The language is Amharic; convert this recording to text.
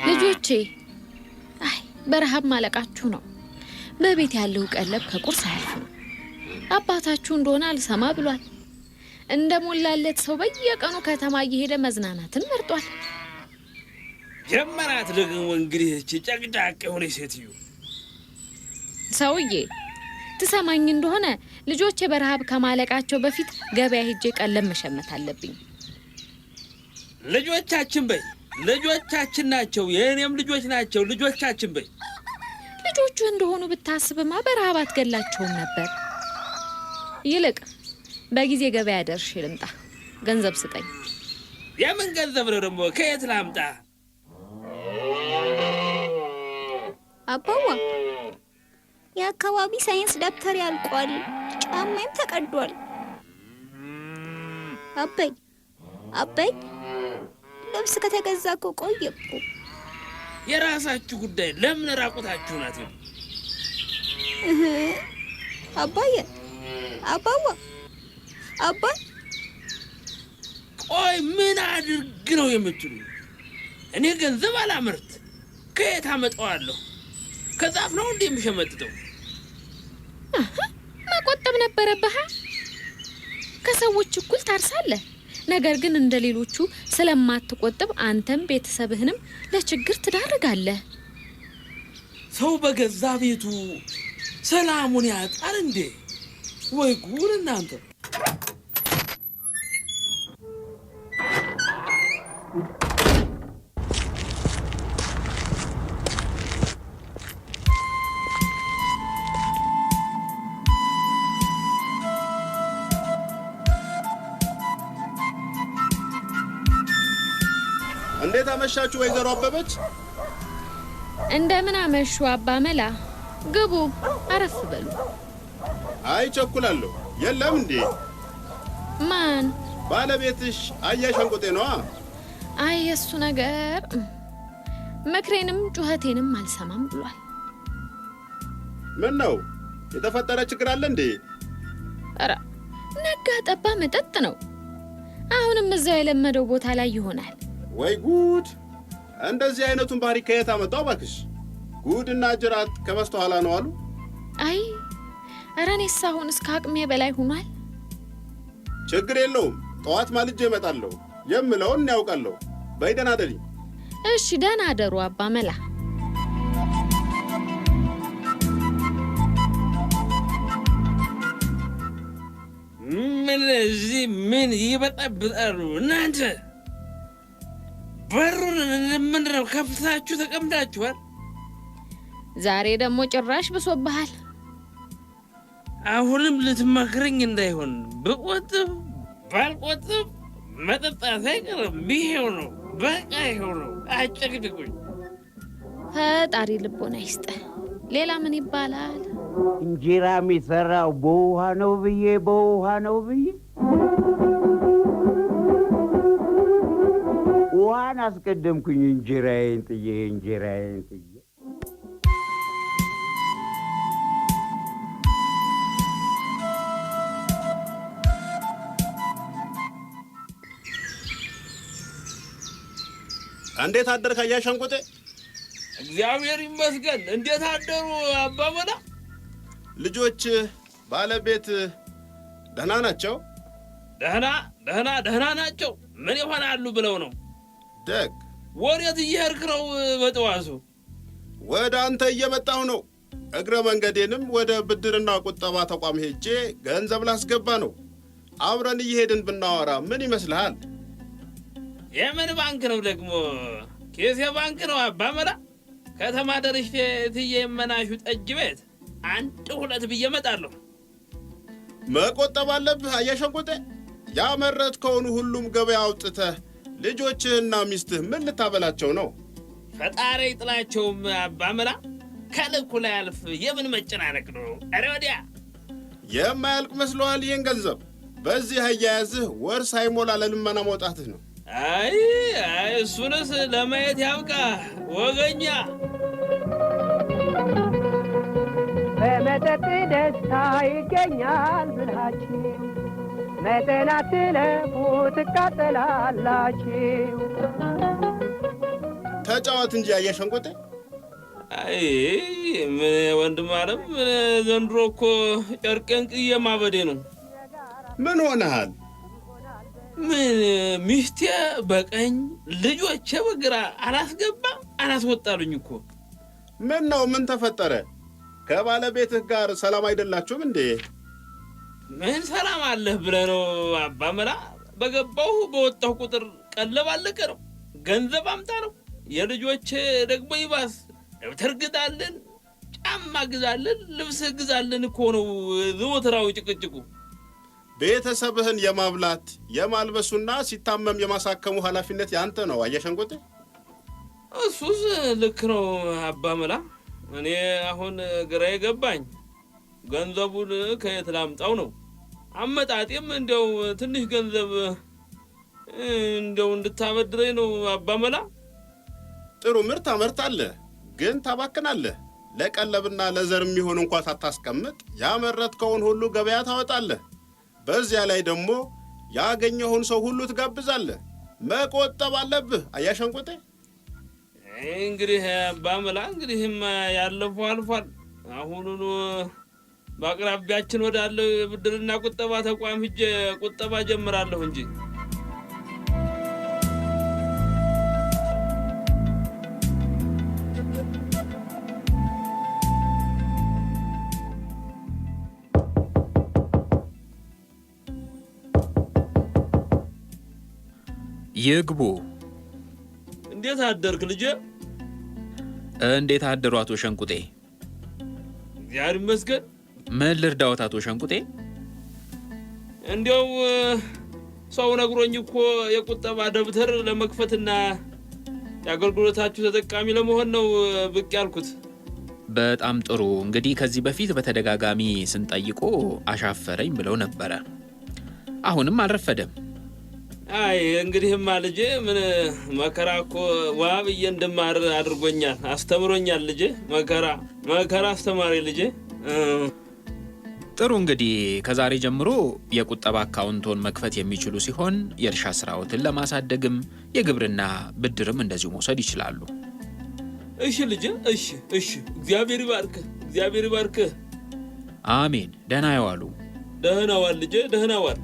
ልጆቼ አይ በረሃብ ማለቃችሁ ነው። በቤት ያለው ቀለብ ከቁርስ አያልፍም። አባታችሁ እንደሆነ አልሰማ ብሏል። እንደሞላለት ሰው በየቀኑ ከተማ እየሄደ መዝናናትን መርጧል። ጀመራት ደግሞ እንግዲህ ጨቅጫቅ የሆነች ሴትዮ። ሰውዬ ትሰማኝ እንደሆነ ልጆቼ በረሃብ ከማለቃቸው በፊት ገበያ ሄጄ ቀለብ መሸመት አለብኝ። ልጆቻችን በይ፣ ልጆቻችን ናቸው፣ የእኔም ልጆች ናቸው። ልጆቻችን በይ። ልጆቹ እንደሆኑ ብታስብማ በረሃብ አትገላቸውም ነበር። ይልቅ በጊዜ ገበያ ደርሼ ልምጣ። ገንዘብ ስጠኝ። የምን ገንዘብ ነው ደግሞ? ከየት ላምጣ? አባዋ የአካባቢ ሳይንስ ደብተር ያልቋል፣ ጫማዬም ተቀዷል። አባይ ልብስ ከተገዛ እኮ ቆየ እኮ። የራሳችሁ ጉዳይ። ለምን ራቁታችሁ ናት? አባዋ ቆይ ምን አድርግ ነው የምትሉ? እኔ ገንዘብ አላመርት፣ ከየት አመጣዋለሁ? ከዛፍ ነው እንዴ የምሸመጥጠው? መቆጠብ ነበረብህ። ከሰዎች እኩል ታርሳለህ። ነገር ግን እንደሌሎቹ ስለማትቆጥብ አንተም ቤተሰብህንም ለችግር ትዳርጋለህ። ሰው በገዛ ቤቱ ሰላሙን ያጣል እንዴ? ወይ ጉድ እናንተ! እንዴት አመሻችሁ ወይዘሮ አበበች? እንደምን አመሹ አባ መላ። ግቡ፣ አረፍ በሉ። አይ ቸኩላለሁ። የለም እንዴ? ማን? ባለቤትሽ አያሽ ሸንቆጤ ነዋ። አይ የሱ ነገር ምክሬንም ጩኸቴንም አልሰማም ብሏል። ምን ነው የተፈጠረ ችግር አለ እንዴ? ኧረ ነጋ ጠባ መጠጥ ነው። አሁንም እዛው የለመደው ቦታ ላይ ይሆናል። ወይ ጉድ! እንደዚህ አይነቱን ባህሪ ከየት አመጣው ባክሽ? ጉድና ጅራት ከበስተኋላ ነው አሉ። አይ ኧረ እኔስ አሁን እስከ አቅሜ በላይ ሆኗል። ችግር የለውም፣ ጠዋት ማልጄ እመጣለሁ። የምለውን ያውቃለሁ። በይ ደህና ደሪ። እሺ ደህና አደሩ አባ መላ። ምን እዚህ ምን ይበጣብጣሉ እናንተ? በሩን ምንድን ነው ከፍታችሁ ተቀምጣችኋል? ዛሬ ደግሞ ጭራሽ ብሶብሃል። አሁንም ልትመክረኝ እንዳይሆን ብቆጥብ ባልቆጥብ መጠጣት አይቀርም። ይሄው ነው በቃ ይሄው ነው። አጨቅጭቁኝ። ፈጣሪ ልቦና ይስጥህ። ሌላ ምን ይባላል? እንጀራ የሚሰራው በውሃ ነው ብዬ ውሃን አስቀደምኩኝ እንጀራዬን ጥዬ። እንዴት አደርክ አያሽ ሸንቆጤ? እግዚአብሔር ይመስገን። እንዴት አደሩ አባ መላ? ልጆች ባለቤት ደህና ናቸው? ደህና ናቸው። ምን ይሆናሉ ብለው ነው? ደግ። ወዴት እየሄድክ ነው በጠዋቱ? ወደ አንተ እየመጣሁ ነው። እግረ መንገዴንም ወደ ብድርና ቁጠባ ተቋም ሄጄ ገንዘብ ላስገባ ነው። አብረን እየሄድን ብናወራ ምን ይመስልሃል? የምን ባንክ ነው ደግሞ? ኬሴ ባንክ ነው አባ መላ። ከተማ ደርሼ እትዬ የመናሹ ጠጅ ቤት 1-2 ብዬ እመጣለሁ። መቆጠብ አለብህ አያሽ ሸንቆጤ። ያመረትከውን ሁሉም ገበያ አውጥተህ ልጆችህና ሚስትህ ምን ልታበላቸው ነው? ፈጣሪ ጥላቸውም አባ መላ። ከልኩ ላይ አልፍ የምን መጨናነቅ ነው? ኧረ ወዲያ! የማያልቅ መስሎሃል? ይህን ገንዘብ በዚህ አያያዝህ ወር ሳይሞላ ለልመና መውጣትህ ነው። አይ እሱንስ ለማየት ያብቃ ወገኛ። በመጠጥ ደስታ ይገኛል ብላችሁ መጠን አትለፉ፣ ትቃጠላላችሁ። ተጫወት እንጂ አያሸንቆጤ። አይ ምን ወንድም አለም ዘንድሮ እኮ ጨርቄን ቅዬ ማበዴ ነው። ምን ሆነሃል? ምን ሚስቴ በቀኝ ልጆቼ በግራ አላስወጣሉኝ እኮ። ምን ነው? ምን ተፈጠረ? ከባለቤትህ ጋር ሰላም አይደላችሁም እንዴ? ምን ሰላም አለህ ብለህ ነው አባመላ? በገባሁ በወጣሁ ቁጥር ቀለብ አለቀ ነው፣ ገንዘብ አምጣ ነው። የልጆቼ ደግሞ ይባስ ደብተር ግዛልን፣ ጫማ ግዛልን፣ ልብስ ግዛልን እኮ ነው ዘወትራዊ ጭቅጭቁ። ቤተሰብህን የማብላት የማልበሱና ሲታመም የማሳከሙ ኃላፊነት ያንተ ነው አያሸንቆጤ። እሱስ ልክ ነው አባመላ። እኔ አሁን ግራ የገባኝ ገንዘቡን ከየት ላምጣው ነው። አመጣጤም እንደው ትንሽ ገንዘብ እንደው እንድታበድረኝ ነው አባመላ። ጥሩ ምርት አመርታለህ፣ ግን ታባክናለህ። ለቀለብና ለዘር የሚሆን እንኳን ሳታስቀምጥ ያመረትከውን ሁሉ ገበያ ታወጣለህ። በዚያ ላይ ደግሞ ያገኘውን ሰው ሁሉ ትጋብዛለህ። መቆጠብ አለብህ አያሸንቆጤ። እንግዲህ አባመላ እንግዲህማ ያለፈው አልፏል። አሁኑኑ በአቅራቢያችን ወዳለው የብድርና ቁጠባ ተቋም ሂጄ ቁጠባ ጀምራለሁ እንጂ። ይግቡ። እንዴት አደርክ ልጄ? እንዴት አደሩ አቶ ሸንቁጤ? እግዚአብሔር ይመስገን። ምን ልርዳዎት አቶ ሸንቁጤ? እንዲያው ሰው ነግሮኝ እኮ የቁጠባ ደብተር ለመክፈትና የአገልግሎታችሁ ተጠቃሚ ለመሆን ነው ብቅ ያልኩት። በጣም ጥሩ። እንግዲህ ከዚህ በፊት በተደጋጋሚ ስንጠይቆ አሻፈረኝ ብለው ነበረ። አሁንም አልረፈደም። አይ እንግዲህማ ልጄ ምን መከራ እኮ ዋ ብዬ እንድማር አድርጎኛል፣ አስተምሮኛል ልጄ። መከራ አስተማሪ ልጄ። ጥሩ። እንግዲህ ከዛሬ ጀምሮ የቁጠባ አካውንቶን መክፈት የሚችሉ ሲሆን የእርሻ ስራዎትን ለማሳደግም የግብርና ብድርም እንደዚሁ መውሰድ ይችላሉ። እሺ ልጄ፣ እሺ። እግዚአብሔር ይባርክህ። አሜን። ደህና ይዋሉ። ደህና ዋል ልጄ፣ ደህና ዋል።